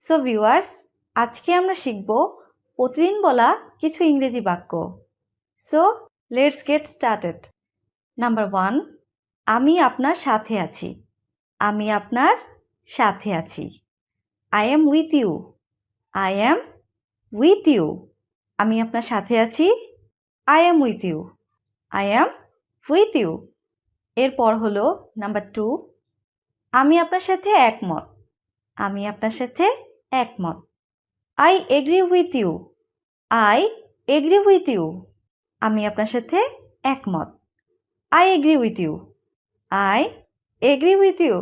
So viewers, আজকে আমরা শিখব প্রতিদিন বলা কিছু ইংরেজি বাক্য। So let's get started. Number 1, আমি আপনার সাথে আছি। আমি আপনার সাথে আছি। I am with you. I am with you. আমি আপনার সাথে আছি। I am with you. I am with you. এরপর হলো নাম্বার 2, আমি আপনার সাথে একমত। আমি আপনার সাথে একমত। I agree with you. I agree with you. আমি আপনার সাথে একমত। I agree with you. I agree with you.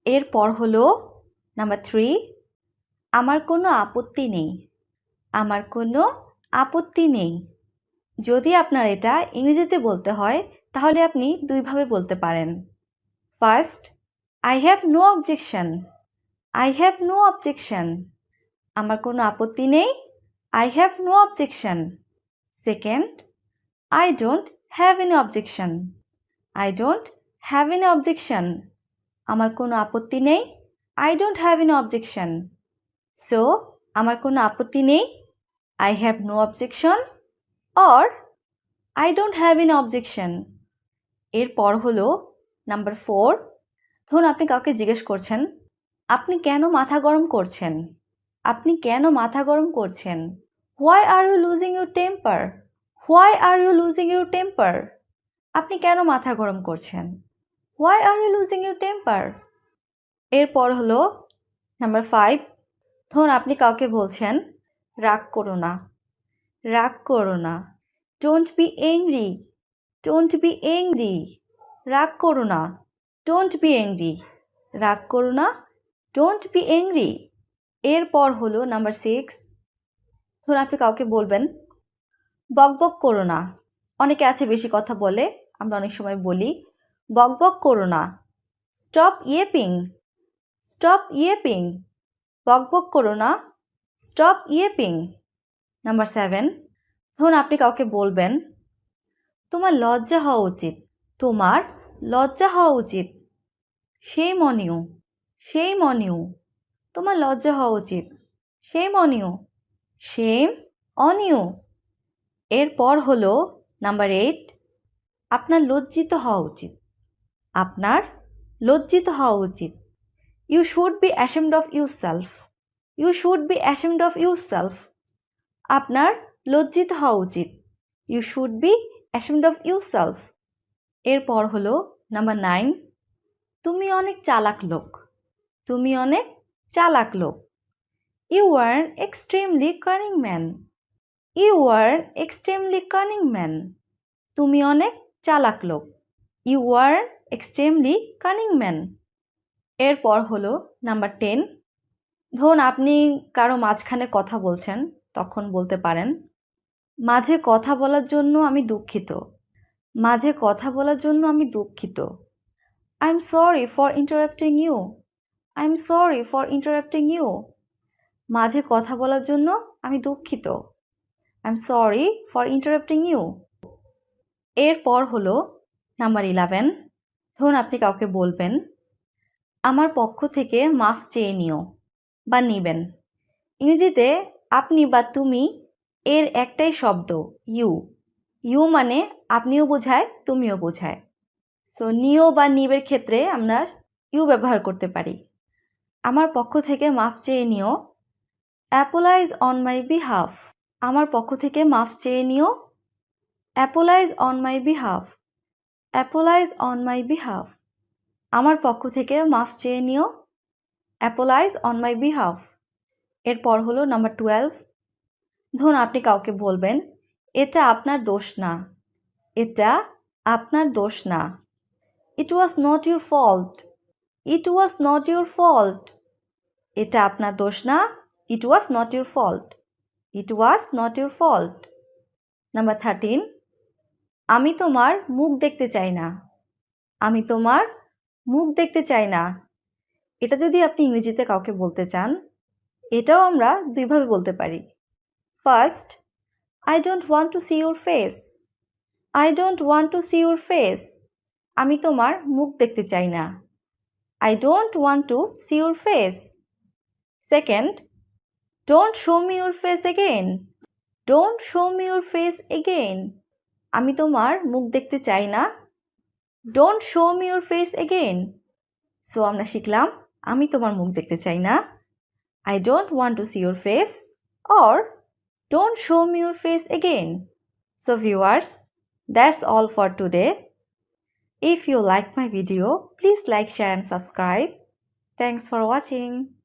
এরপর হলো নাম্বার 3, আমার কোনো আপত্তি নেই। আমার কোনো আপত্তি নেই। যদি আপনার এটা ইংরেজিতে বলতে হয় তাহলে আপনি দুইভাবে বলতে পারেন। First, I have no objection. I have no objection. আমার কোনো আপত্তি নেই। I have no objection. Second, I don't have any objection. I don't have any objection. আমার কোনো আপত্তি নেই। I don't have any objection. So, আমার কোনো আপত্তি নেই। I have no objection or I don't have any objection. এরপর হলো নাম্বার 4, ধরুন আপনি কাউকে জিজ্ঞেস করছেন, আপনি কেন মাথা গরম করছেন? আপনি কেন মাথা গরম করছেন? Why are you losing your temper? Why are you losing your temper? আপনি কেন মাথা গরম করছেন? Why are you losing your temper? এরপর হলো নাম্বার 5, ধরুন আপনি কাউকে বলছেন, রাগ করো না। রাগ করো না। Don't be angry. Don't be angry. রাগ করো না। Don't be angry. রাগ করো না। Don't be angry. এরপর হলো নাম্বার 6, ধরুন আপনি কাউকে বলবেন, বকবক করো না। অনেকে আছে বেশি কথা বলে, আমরা অনেক সময় বলি বকবক করো না। স্টপ ইয়েপিং। স্টপ ইয়েপিং। বকবক করো না। স্টপ ইয়েপিং। নাম্বার 7, ধরুন আপনি কাউকে বলবেন, তোমার লজ্জা হওয়া উচিত। তোমার লজ্জা হওয়া উচিত। Shame on you. Shame on you. তোমার লজ্জা হওয়া উচিত। Shame on you. Shame on you. এরপর হলো নাম্বার 8, আপনার লজ্জিত হওয়া উচিত। আপনার লজ্জিত হওয়া উচিত। You should be ashamed of yourself. You should be ashamed of yourself. আপনার লজ্জিত হওয়া উচিত। You should be ashamed of yourself. এরপর হলো নাম্বার 9, তুমি অনেক চালাক লোক। তুমি অনেক চালাক লোক। You are an extremely cunning man. You are an extremely cunning man. তুমি অনেক চালাক লোক। You are an extremely cunning man. এরপর হলো নাম্বার 10, ধরুন আপনি কারো মাঝখানে কথা বলছেন, তখন বলতে পারেন, মাঝে কথা বলার জন্য আমি দুঃখিত। মাঝে কথা বলার জন্য আমি দুঃখিত। I'm sorry for interrupting you. I'm sorry for interrupting you. মাঝে কথা বলার জন্য আমি দুঃখিত। I'm sorry for interrupting you. এরপর হলো নাম্বার 11, ধরুন আপনি কাউকে বলবেন, আমার পক্ষ থেকে মাফ চেয়ে নিও বা নিবেন। ইংরেজিতে আপনি বা তুমি এর একটাই শব্দ, ইউ। ইউ মানে আপনিও বোঝায়, তুমিও বোঝায়। সো নিও বা নিবের ক্ষেত্রে আমরা ইউ ব্যবহার করতে পারি। আমার পক্ষ থেকে মাফ চেয়ে নিও। Apologise on my behalf. আমার পক্ষ থেকে মাফ চেয়ে নিও। Apologise on my behalf. Apologise on my behalf. আমার পক্ষ থেকে মাফ চেয়ে নিও। Apologise on my behalf. এরপর হলো নাম্বার 12, ধরুন আপনি কাউকে বলবেন, এটা আপনার দোষ না। এটা আপনার দোষ না। It was not your fault. It was not your fault. এটা আপনার দোষ না। It was not your fault. It was not your fault. Number 13, আমি তোমার মুখ দেখতে চাই না। আমি তোমার মুখ দেখতে চাই না। এটা যদি আপনি ইংরেজিতে কাউকে বলতে চান, এটাও আমরা দুইভাবে বলতে পারি। First, I don't want to see your face. I don't want to see your face. আমি তোমার মুখ দেখতে চাই না। I don't want to see your face. Second, don't show me your face again. Don't show me your face again. আমি তোমার মুখ দেখতে চাই না। Don't show me your face again. So আমরা শিখলাম আমি তোমার মুখ দেখতে চাই না। I don't want to see your face or don't show me your face again. So viewers, that's all for today. If you like my video, please like, share and subscribe. Thanks for watching.